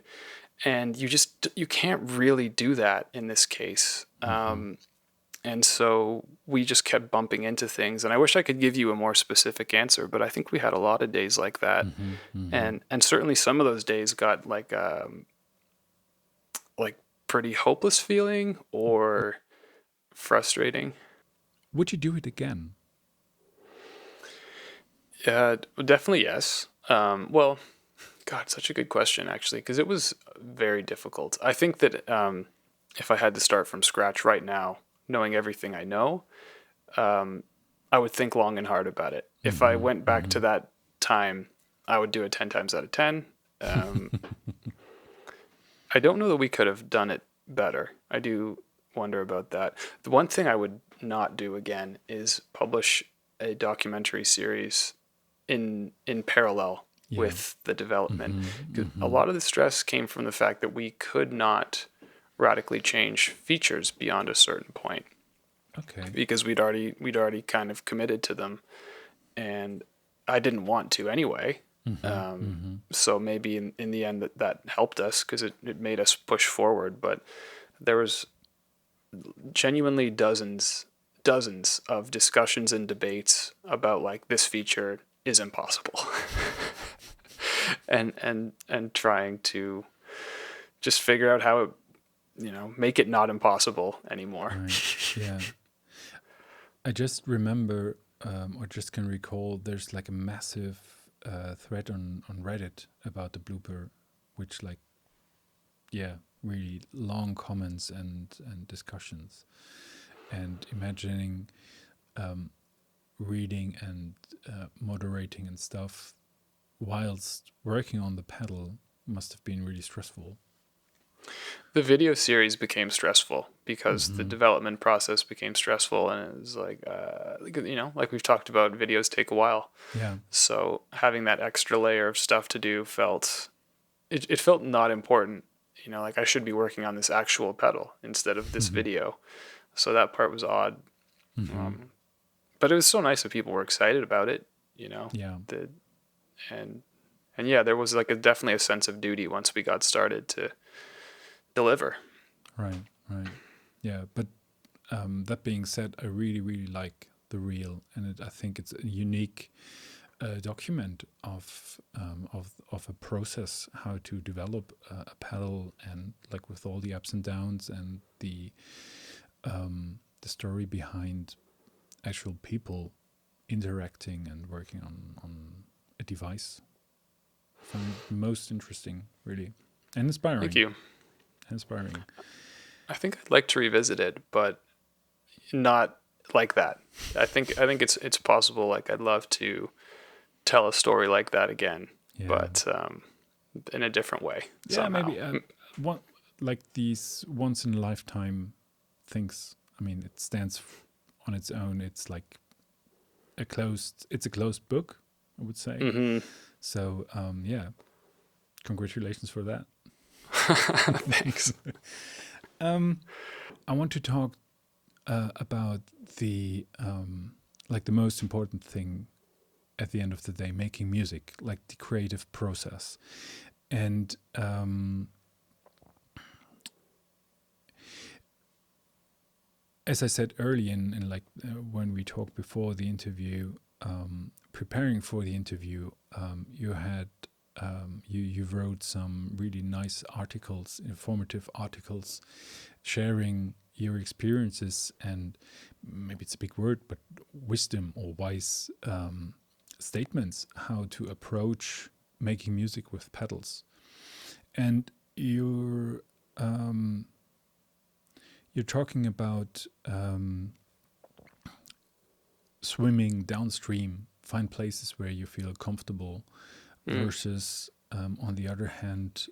And you can't really do that in this case. And so we just kept bumping into things. And I wish I could give you a more specific answer, but I think we had a lot of days like that. And certainly some of those days got like pretty hopeless feeling or frustrating. Would you do it again? Definitely yes. Well, God, such a good question, actually, because it was very difficult. I think that if I had to start from scratch right now, knowing everything I know, I would think long and hard about it. If I went back to that time, I would do it 10 times out of 10. I don't know that we could have done it better. I do wonder about that. The one thing I would not do again is publish a documentary series in parallel with the development. A lot of the stress came from the fact that we could not radically change features beyond a certain point Okay. because we'd already kind of committed to them, and I didn't want to anyway. So maybe in the end that helped us because it made us push forward. But there was genuinely dozens of discussions and debates about like this feature is impossible and trying to just figure out how it, make it not impossible anymore. Right. Yeah. I just remember, or just can recall, there's like a massive thread on Reddit about the blooper, which like, yeah, really long comments and discussions. And imagining reading and moderating and stuff whilst working on the pedal must have been really stressful. The video series became stressful because the development process became stressful, and it was like, like we've talked about, videos take a while. Yeah. So having that extra layer of stuff to do it felt not important. Like I should be working on this actual pedal instead of this video. So that part was odd. But it was so nice that people were excited about it, Yeah. And yeah, there was like definitely a sense of duty once we got started to deliver. Right. Yeah, but that being said, I really, really like the reel, and I think it's a unique document of a process how to develop a pedal, and like with all the ups and downs and the story behind actual people interacting and working on a device. I find it most interesting, really, and inspiring. Thank you. Inspiring. I think I'd like to revisit it, but not like that. I think it's possible. Like I'd love to tell a story like that again, but in a different way. Yeah, somehow. maybe one like these once in a lifetime things. I mean, it stands on its own. It's like it's a closed book, I would say. So yeah, congratulations for that. Thanks. I want to talk about the like the most important thing at the end of the day, making music, like the creative process. And as I said early in like when we talked before the interview, preparing for the interview, you had you wrote some really nice articles, informative articles, sharing your experiences and maybe it's a big word, but wisdom or wise statements how to approach making music with pedals. And you're talking about swimming downstream, find places where you feel comfortable, versus on the other hand,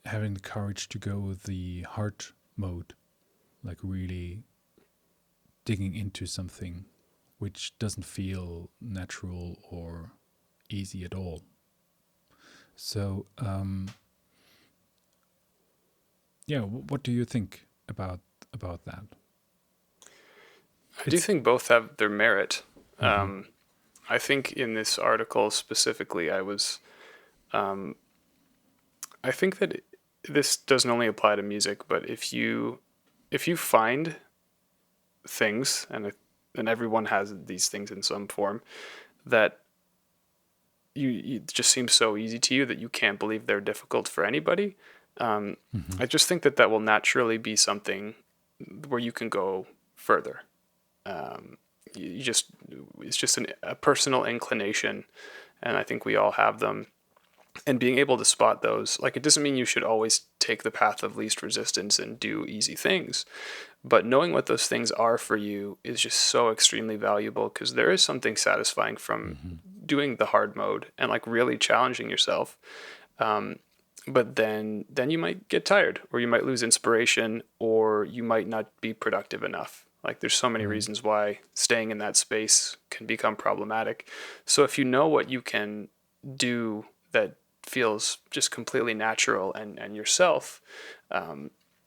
having the courage to go with the hard mode, like really digging into something which doesn't feel natural or easy at all. So yeah, what do you think about that? I do think both have their merit. I think in this article specifically, I think that this doesn't only apply to music, but if you find things, and everyone has these things in some form, that you it just seems so easy to you that you can't believe they're difficult for anybody. I just think that will naturally be something where you can go further. It's just a personal inclination, and I think we all have them. And being able to spot those, like, it doesn't mean you should always take the path of least resistance and do easy things, but knowing what those things are for you is just so extremely valuable, because there is something satisfying from doing the hard mode and like really challenging yourself. But then you might get tired, or you might lose inspiration, or you might not be productive enough. Like, there's so many reasons why staying in that space can become problematic. So if you know what you can do that feels just completely natural and yourself,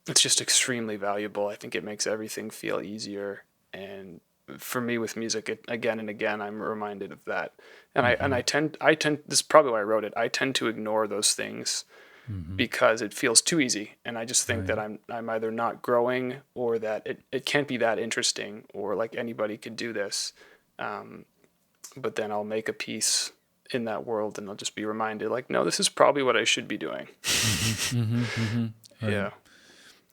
it's just extremely valuable. I think it makes everything feel easier. And for me with music, again and again, I'm reminded of that. And I tend, this is probably why I wrote it. I tend to ignore those things because it feels too easy. And I just think that I'm either not growing, or that it can't be that interesting, or like anybody could do this. But then I'll make a piece in that world and I'll just be reminded, like, no, this is probably what I should be doing. Right. Yeah.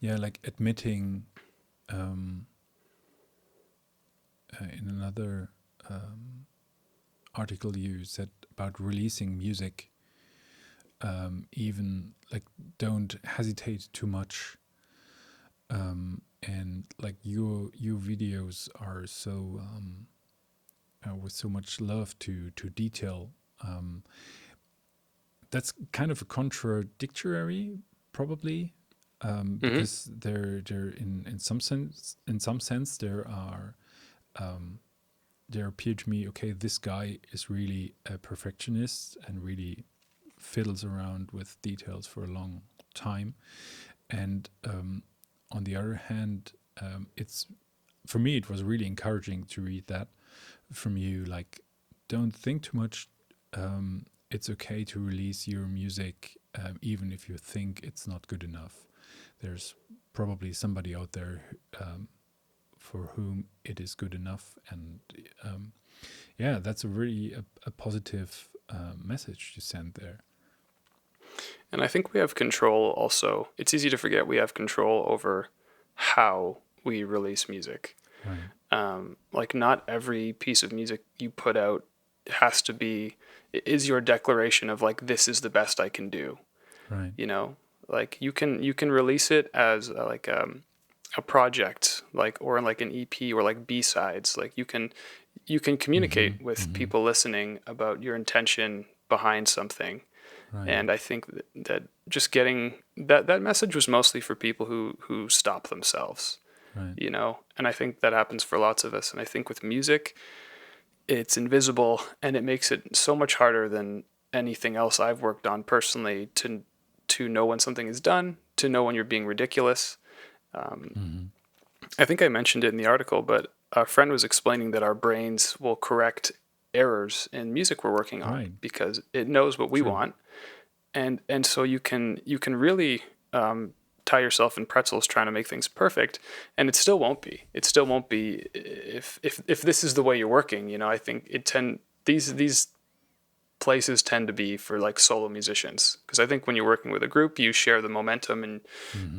Yeah, like admitting in another article you said about releasing music, even like don't hesitate too much, and like your videos are so with so much love to detail. That's kind of a contradictory, probably, because they're in some sense there appear to me, okay, this guy is really a perfectionist and really fiddles around with details for a long time, and on the other hand, it's, for me it was really encouraging to read that from you, like, don't think too much. It's okay to release your music, even if you think it's not good enough. There's probably somebody out there for whom it is good enough, and yeah, that's a really a positive message to send there. And I think we have control also. It's easy to forget we have control over how we release music. Right. Like, not every piece of music you put out has to be, is your declaration of like, this is the best I can do. Right. You know, like you can release it as a project, like, or like an EP, or like B-sides. Like you can communicate with people listening about your intention behind something. Right. And I think that just getting that message was mostly for people who stop themselves. Right. You know, and I think that happens for lots of us. And I think with music, it's invisible, and it makes it so much harder than anything else I've worked on personally to know when something is done, to know when you're being ridiculous. I think I mentioned it in the article, but a friend was explaining that our brains will correct errors in music we're working on, Right. because it knows what we True. want, and so you can really tie yourself in pretzels trying to make things perfect, and it still won't be. It still won't be if this is the way you're working. You know, I think these places tend to be for like solo musicians, because I think when you're working with a group, you share the momentum and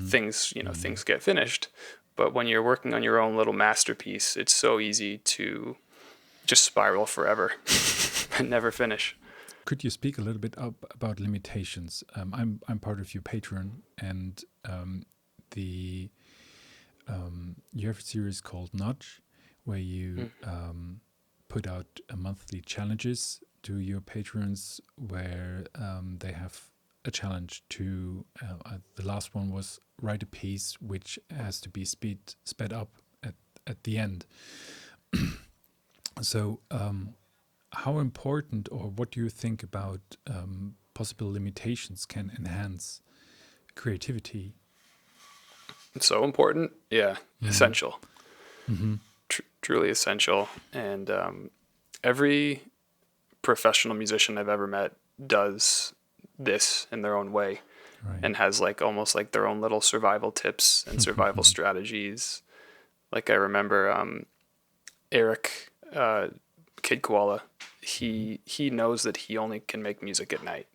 things things get finished. But when you're working on your own little masterpiece, it's so easy to just spiral forever and never finish. Could you speak a little bit about limitations? I'm part of your Patreon, and the you have a series called Nudge, where you put out monthly challenges to your patrons, where they have a challenge to. The last one was write a piece which has to be sped up at the end. So. How important, or what do you think about possible limitations can enhance creativity? It's so important. Yeah. Essential. Truly essential. And every professional musician I've ever met does this in their own way. Right. And has like almost like their own little survival tips and survival strategies. Like I remember Eric, Kid Koala, he knows that he only can make music at night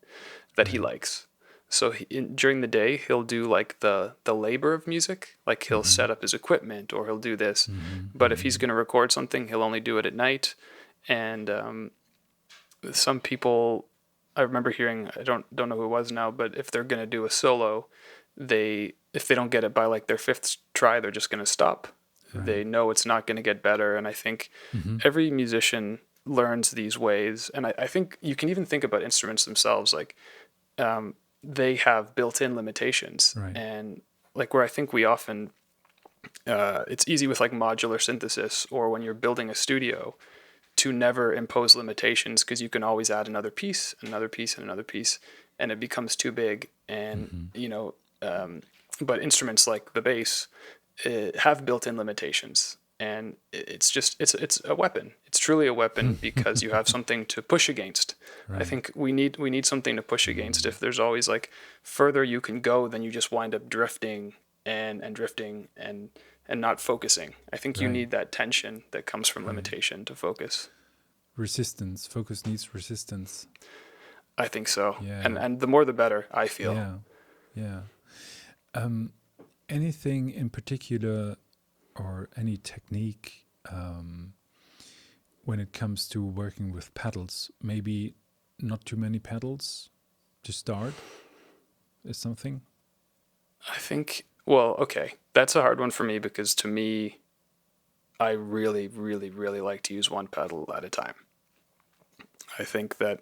that he likes. So during the day, he'll do like the labor of music, like he'll set up his equipment, or he'll do this. But if he's going to record something, he'll only do it at night. And some people, I remember hearing, I don't know who it was now, but if they're going to do a solo, if they don't get it by like their fifth try, they're just going to stop. Right. They know it's not going to get better. And I think every musician learns these ways. And I think you can even think about instruments themselves. Like they have built-in limitations. Right. And like where I think we often, it's easy with like modular synthesis, or when you're building a studio, to never impose limitations, because you can always add another piece, and another piece, and another piece. and it becomes too big. And but instruments like the bass have built-in limitations, and it's a weapon. It's truly a weapon because you have something to push against. Right. I think we need something to push against. If there's always like further you can go, then you just wind up drifting and drifting and not focusing. I think you need that tension that comes from limitation to focus. Resistance. Focus needs resistance. I think so. Yeah. And the more the better, I feel. Yeah. Anything in particular or any technique when it comes to working with pedals? Maybe not too many pedals to start is something? I think, well, okay. That's a hard one for me because to me, I really, really, really like to use one pedal at a time. I think that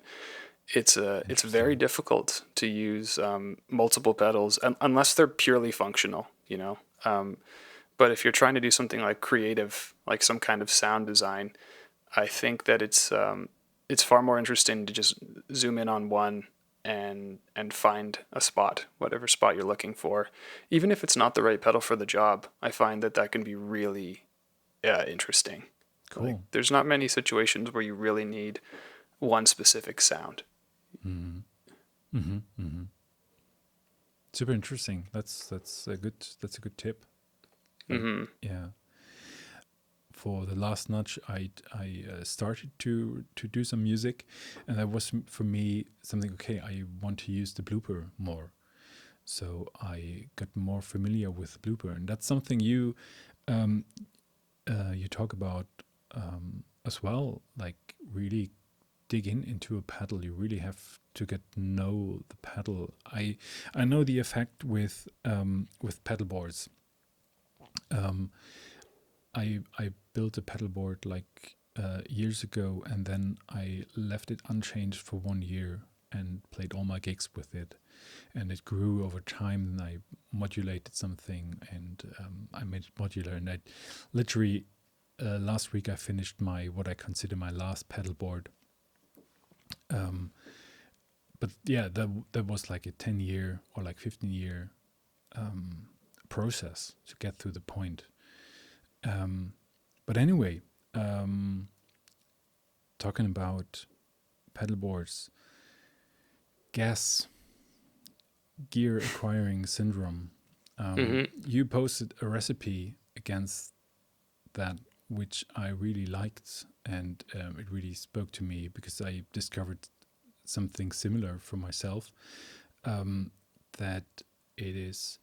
it's very difficult to use multiple pedals unless they're purely functional, you know. But if you're trying to do something like creative, like some kind of sound design, I think that it's far more interesting to just zoom in on one and find a spot, whatever spot you're looking for. Even if it's not the right pedal for the job, I find that can be really interesting. Cool. Like, there's not many situations where you really need one specific sound. Super interesting. That's a good tip. Yeah. For the last notch, I started to do some music, and that was for me something. Okay, I want to use the blooper more, so I got more familiar with blooper, and that's something you talk about as well. Like really dig into a pedal. You really have to get to know the pedal. I know the effect with pedal boards. I built a pedal board like years ago, and then I left it unchanged for 1 year and played all my gigs with it. And it grew over time, and I modulated something, and I made it modular. And I literally last week I finished what I consider my last pedal board. But yeah, that was like a 10-year or like 15-year process to get through the point. But anyway, talking about pedal boards, G.A.S, gear acquiring syndrome. You posted a recipe against that, which I really liked, and it really spoke to me because I discovered something similar for myself, that it is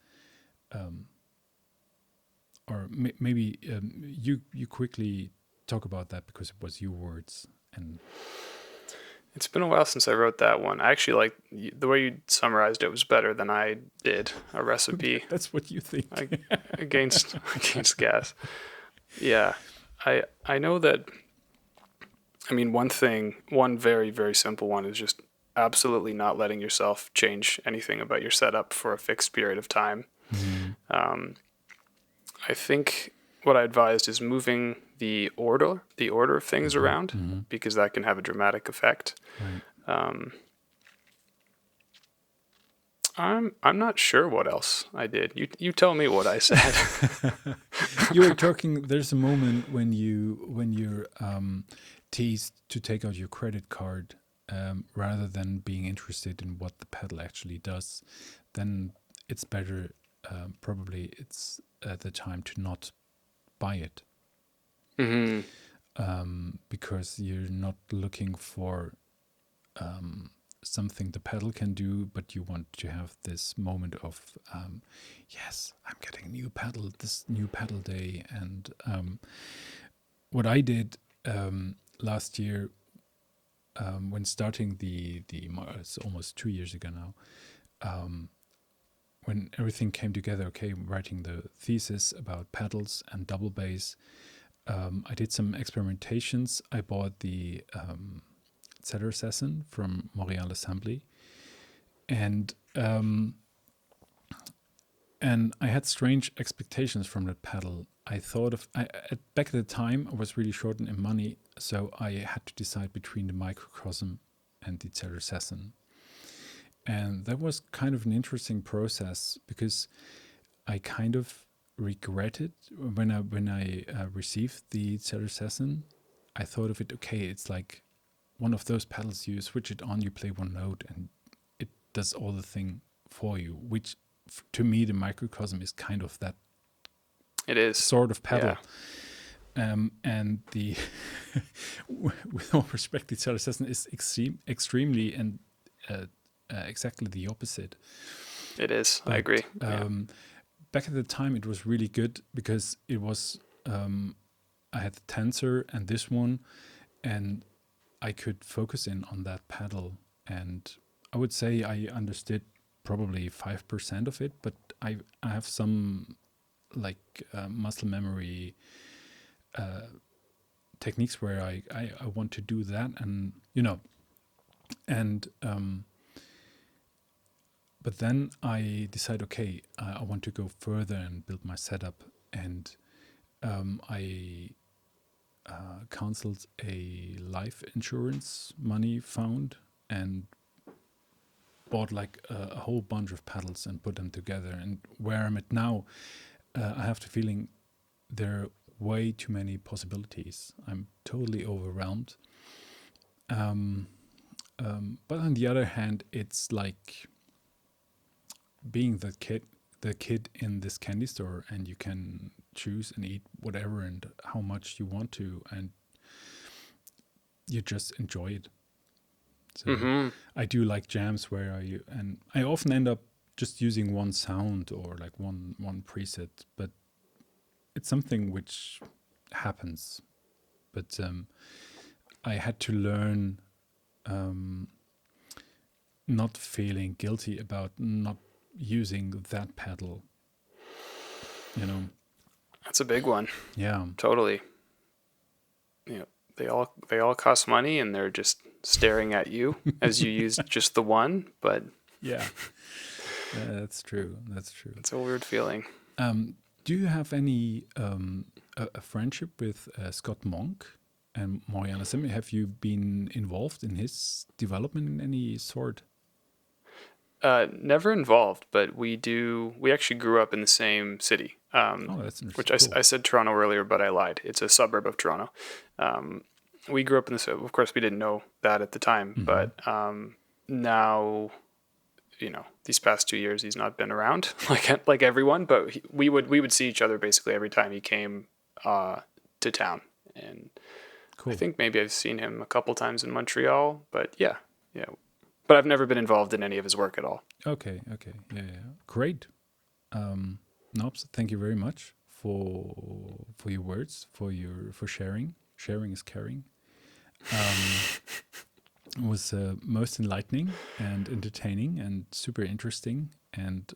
or maybe you quickly talk about that because it was your words. And it's been a while since I wrote that one. I actually like the way you summarized it was better than I did a recipe. That's what you think. against G.A.S. Yeah, I know that. I mean, one very, very simple one is just absolutely not letting yourself change anything about your setup for a fixed period of time. I think what I advised is moving the order of things around, because that can have a dramatic effect. Right. I'm not sure what else I did. You tell me what I said. You were talking. There's a moment when you're teased to take out your credit card rather than being interested in what the pedal actually does. Then it's better. Probably it's at the time to not buy it. Because you're not looking for something the pedal can do, but you want to have this moment of yes, I'm getting a new pedal, this new pedal day. And what I did last year when starting the it's almost 2 years ago now, when everything came together, okay, writing the thesis about pedals and double bass, I did some experimentations. I bought the Cedar Assassin from Montreal Assembly, and I had strange expectations from that pedal. I thought back at the time I was really short in money, so I had to decide between the Microcosm and the Cedar Assassin. And that was kind of an interesting process because I kind of regretted when I received the Cellar. I thought of it, okay, it's like one of those pedals, you switch it on, you play one note, and it does all the thing for you, which to me, the microcosm is kind of that It is. sort of pedal. Yeah. And the, with all respect, the Cellar is extremely and exactly the opposite. It is. I agree. Back at the time, it was really good because it was, I had the tensor and this one, and I could focus in on that pedal. And I would say I understood probably 5% of it, but I have some like muscle memory techniques where I want to do that, and and but then I decide, okay, I want to go further and build my setup, and I canceled a life insurance money fund and bought like a whole bunch of pedals and put them together. And where I'm at now, I have the feeling there are way too many possibilities. I'm totally overwhelmed. But on the other hand, it's like being the kid in this candy store, and you can choose and eat whatever and how much you want to, and you just enjoy it. So I do like jams where I often end up just using one sound or like one preset, but it's something which happens. But I had to learn not feeling guilty about not using that pedal. That's a big one. Yeah. Totally. They all cost money, and they're just staring at you as you use just the one. But yeah, that's true. It's a weird feeling. Do you have any a friendship with Scott Monk and Mariana Simi? Have you been involved in his development in any sort? Never involved, but we actually grew up in the same city. That's interesting. Which Cool. I said Toronto earlier, but I lied. It's a suburb of Toronto. We grew up in the, of course we didn't know that at the time, but now, these past 2 years he's not been around like everyone, but we would see each other basically every time he came to town. And cool. I think maybe I've seen him a couple times in Montreal, but yeah. But I've never been involved in any of his work at all. Okay. Yeah. Great. Nobs, thank you very much for your words, for sharing. Sharing is caring. It was most enlightening and entertaining and super interesting, and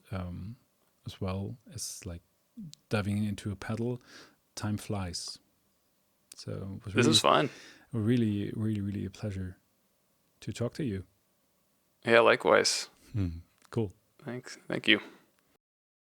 as well as like diving into a pedal, time flies. So it was this is fun. Really, really, really a pleasure to talk to you. Yeah, likewise. Cool. Thanks. Thank you.